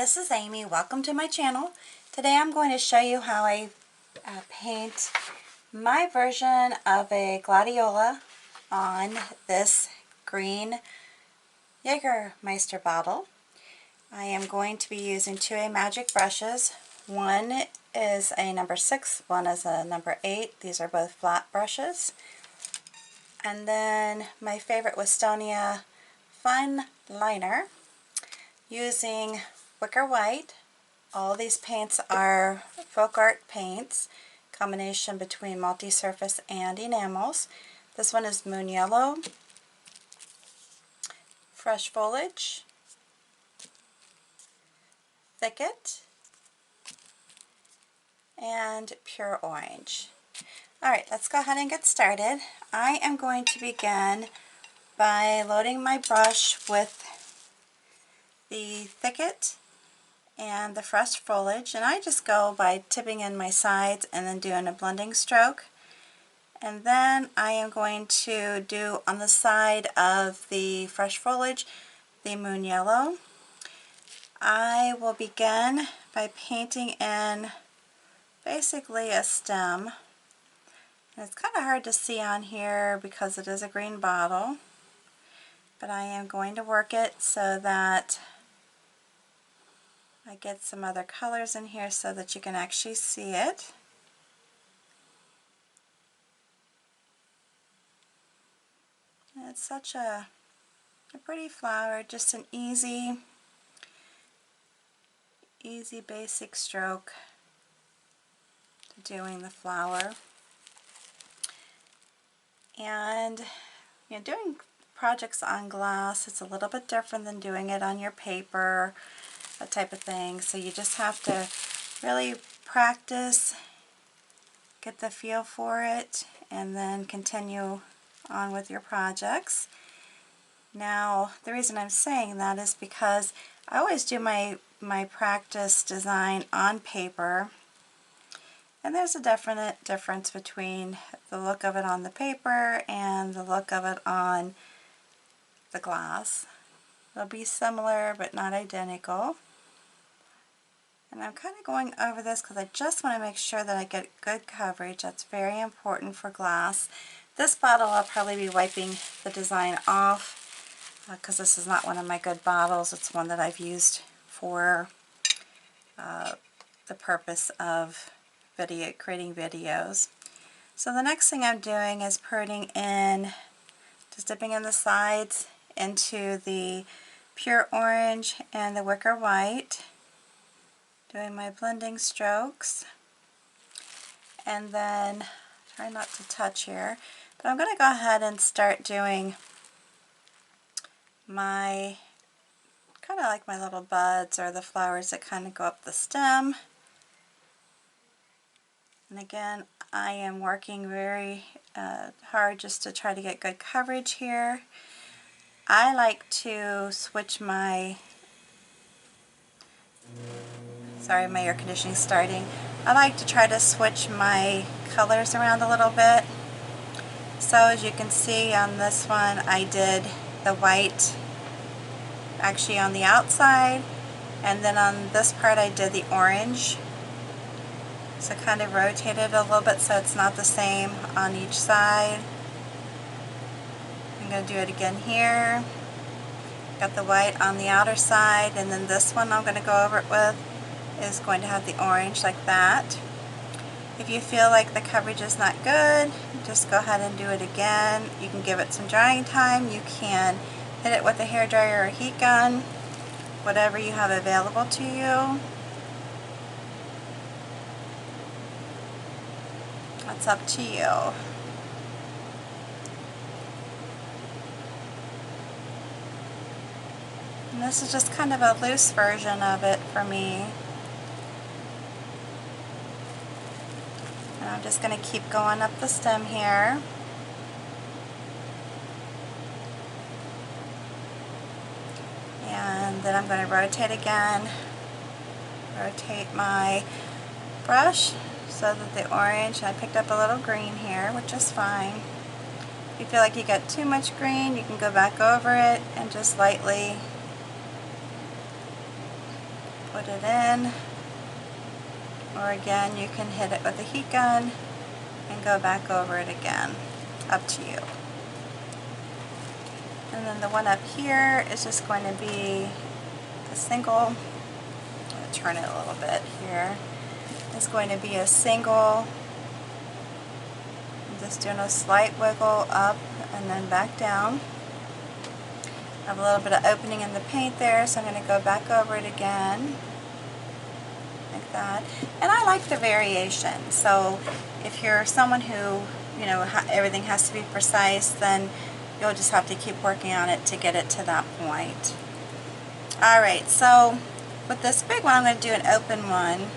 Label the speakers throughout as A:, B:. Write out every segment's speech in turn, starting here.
A: this is Amy. Welcome to my channel. Today I'm going to show you how I paint my version of a gladiola on this green Jägermeister bottle. I am going to be using two Amagic brushes. One is a number 6, one is a number 8. These are both flat brushes. And then my favorite Wistonia Fun Liner using Wicker White. All these paints are FolkArt paints, combination between MultiSurface and Enamels. This one is Moon Yellow, Fresh Foliage, Thicket, and Pure Orange. Alright, let's go ahead and get started. I am going to begin by loading my brush with the Thicket and the Fresh Foliage, and I just go by tipping in my sides and then doing a blending stroke. And then I am going to do on the side of the Fresh Foliage the Moon Yellow. I will begin by painting in basically a stem. And it's kind of hard to see on here because it is a green bottle, but I am going to work it so that I get some other colors in here so that you can actually see it. And it's such a pretty flower, just an easy basic stroke to doing the flower. And doing projects on glass, it's a little bit different than doing it on your paper, that type of thing. So you just have to really practice, get the feel for it, and then continue on with your projects. Now, the reason I'm saying that is because I always do my practice design on paper, and there's a definite difference between the look of it on the paper and the look of it on the glass. They'll be similar but not identical. And I'm kind of going over this because I just want to make sure that I get good coverage. That's very important for glass. This bottle I'll probably be wiping the design off because this is not one of my good bottles. It's one that I've used for the purpose of creating videos. So the next thing I'm doing is putting in, just dipping in the sides into the Pure Orange and the Wicker White, doing my blending strokes, and then try not to touch here, but I'm going to go ahead and start doing my kind of like my little buds or the flowers that kind of go up the stem. And again, I am working very hard just to try to get good coverage here. I like to switch my, sorry, my air conditioning starting. I like to try to switch my colors around a little bit. So as you can see on this one, I did the white actually on the outside, and then on this part I did the orange. So kind of rotate it a little bit so it's not the same on each side. I'm going to do it again here. Got the white on the outer side, and then this one I'm going to go over it with is going to have the orange like that. If you feel like the coverage is not good, just go ahead and do it again. You can give it some drying time. You can hit it with a hairdryer or a heat gun, whatever you have available to you. That's up to you. And this is just kind of a loose version of it for me. And I'm just going to keep going up the stem here. And then I'm going to rotate again. Rotate my brush so that the orange, I picked up a little green here, which is fine. If you feel like you got too much green, you can go back over it and just lightly put it in, or again you can hit it with a heat gun and go back over it again, up to you. And then the one up here is just going to be a single, I'm going to turn it a little bit here, it's going to be a single, I'm just doing a slight wiggle up and then back down. I have a little bit of opening in the paint there, so I'm going to go back over it again, like that. And I like the variation, so if you're someone who, you know, everything has to be precise, then you'll just have to keep working on it to get it to that point. Alright, so with this big one, I'm going to do an open one.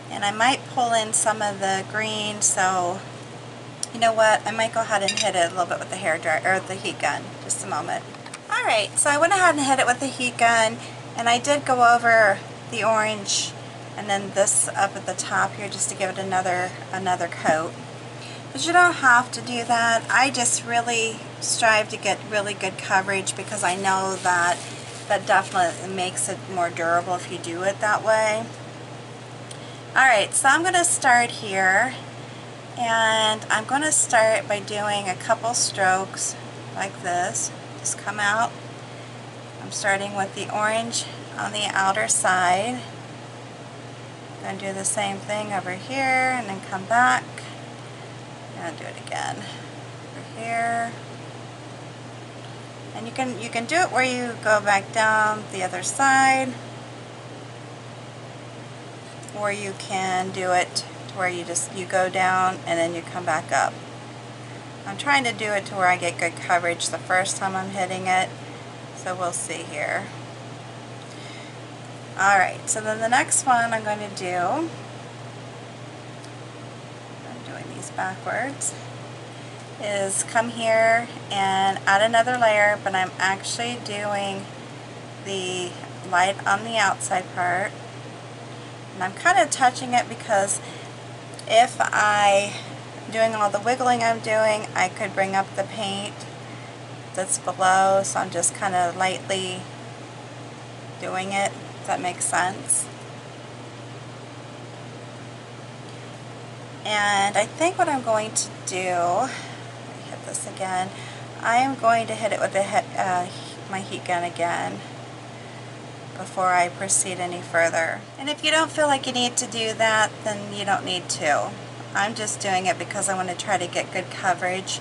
A: And I might pull in some of the green, so you know what, I might go ahead and hit it a little bit with the hairdryer, or the heat gun, just a moment. Alright, so I went ahead and hit it with the heat gun, and I did go over the orange and then this up at the top here just to give it another coat. But you don't have to do that. I just really strive to get really good coverage because I know that that definitely makes it more durable if you do it that way. Alright, so I'm going to start here. And I'm going to start by doing a couple strokes like this. Just come out. I'm starting with the orange on the outer side. I'm going to do the same thing over here and then come back. And do it again. Over here. And you can do it where you go back down the other side. Or you can do it where you go down and then you come back up. I'm trying to do it to where I get good coverage the first time I'm hitting it, so we'll see here. Alright, so then the next one I'm going to do, I'm doing these backwards, is come here and add another layer, but I'm actually doing the light on the outside part. And I'm kind of touching it because if I'm doing all the wiggling I'm doing, I could bring up the paint that's below, so I'm just kind of lightly doing it, if that makes sense. And I think what I'm going to do, let me hit this again, I am going to hit it with my heat gun again before I proceed any further. And if you don't feel like you need to do that, then you don't need to. I'm just doing it because I want to try to get good coverage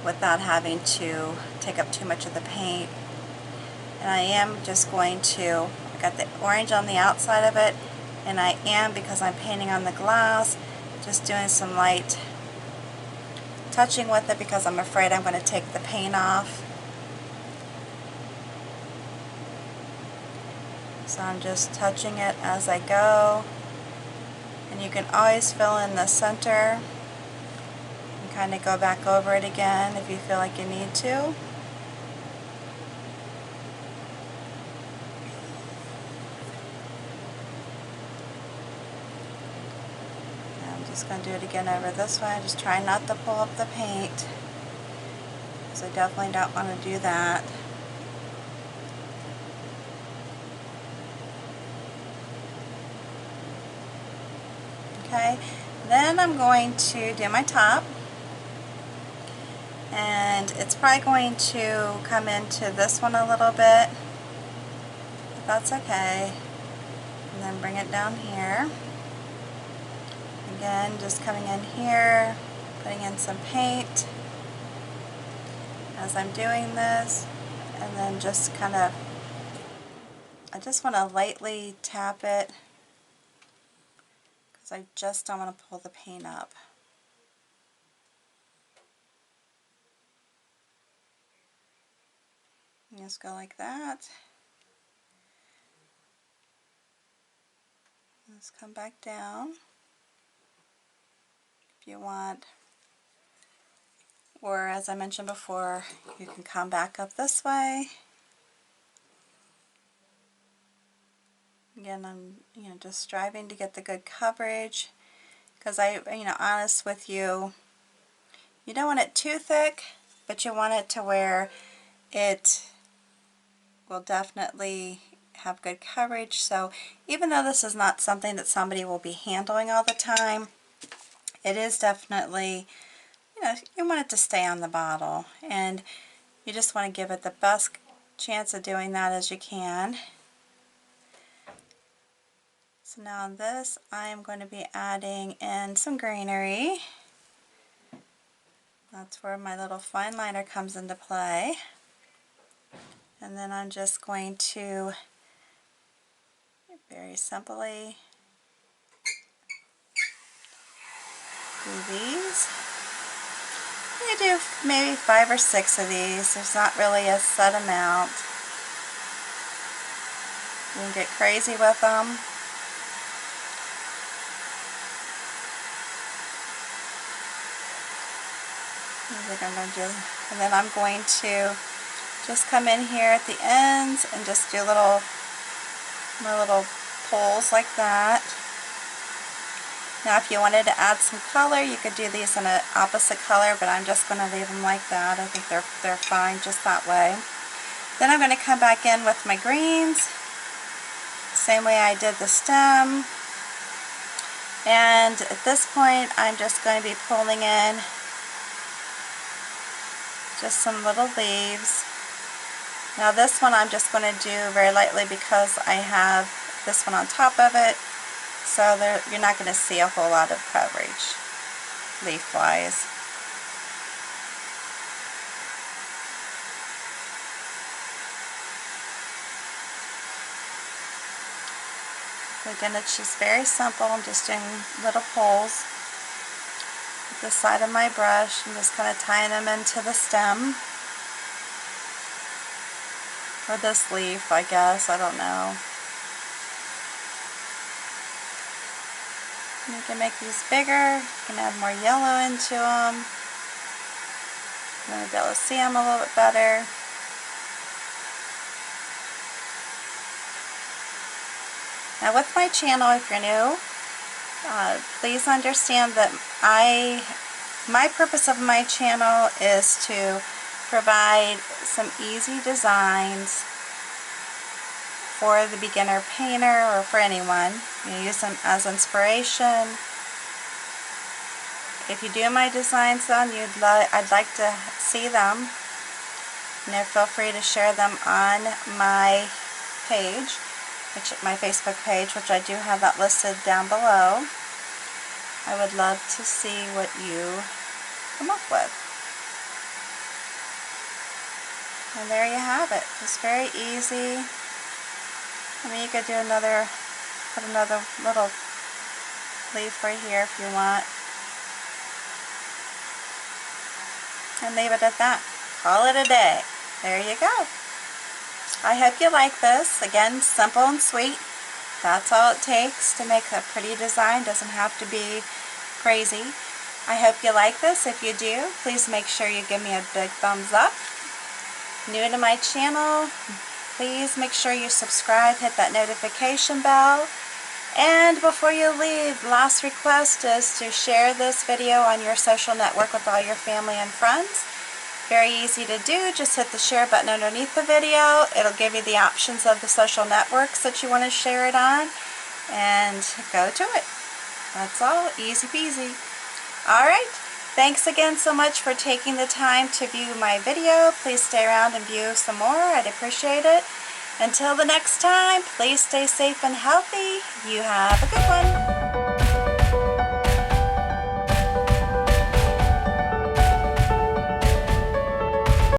A: without having to take up too much of the paint. And I am just going to, I got the orange on the outside of it, and I am, because I'm painting on the glass, just doing some light touching with it because I'm afraid I'm going to take the paint off. So I'm just touching it as I go. And you can always fill in the center and kind of go back over it again if you feel like you need to. And I'm just going to do it again over this way. Just try not to pull up the paint, because I definitely don't want to do that. Okay, then I'm going to do my top, and it's probably going to come into this one a little bit, but that's okay. And then bring it down here. Again, just coming in here, putting in some paint as I'm doing this, and then just kind of, I just want to lightly tap it because I just don't want to pull the paint up. And just go like that. Let's come back down if you want, or as I mentioned before, you can come back up this way. Again, I'm just striving to get the good coverage, because honest with you, you don't want it too thick, but you want it to where it will definitely have good coverage. So even though this is not something that somebody will be handling all the time, it is definitely, you know, you want it to stay on the bottle, and you just want to give it the best chance of doing that as you can. So now on this, I am going to be adding in some greenery. That's where my little fine liner comes into play. And then I'm just going to very simply do these. You do maybe 5 or 6 of these. There's not really a set amount. You can get crazy with them. I think I'm going to do, and then I'm going to just come in here at the ends and just do my little pulls like that. Now if you wanted to add some color, you could do these in an opposite color, but I'm just going to leave them like that. I think they're fine just that way. Then I'm going to come back in with my greens, same way I did the stem. And at this point, I'm just going to be pulling in just some little leaves. Now this one I'm just going to do very lightly because I have this one on top of it, so you're not going to see a whole lot of coverage leaf-wise. So again, it's just very simple. I'm just doing little pulls with the side of my brush. I'm just kind of tying them into the stem. Or this leaf, I guess. I don't know. You can make these bigger. You can add more yellow into them. You're going to be able to see them a little bit better. Now with my channel, if you're new, please understand that my purpose of my channel is to provide some easy designs for the beginner painter or for anyone. You use them as inspiration. If you do my designs then I'd like to see them, feel free to share them on my page, my Facebook page, which I do have that listed down below. I would love to see what you come up with. And there you have it. It's very easy. I mean, you could do put another little leaf right here if you want. And leave it at that. Call it a day. There you go. I hope you like this. Again, simple and sweet. That's all it takes to make a pretty design. Doesn't have to be crazy. I hope you like this. If you do, please make sure you give me a big thumbs up. New to my channel, please make sure you subscribe, hit that notification bell. And before you leave, last request is to share this video on your social network with all your family and friends. Very easy to do. Just hit the share button underneath the video. It'll give you the options of the social networks that you want to share it on, and go to it. That's all. Easy peasy. Alright, thanks again so much for taking the time to view my video. Please stay around and view some more. I'd appreciate it. Until the next time, please stay safe and healthy. You have a good one.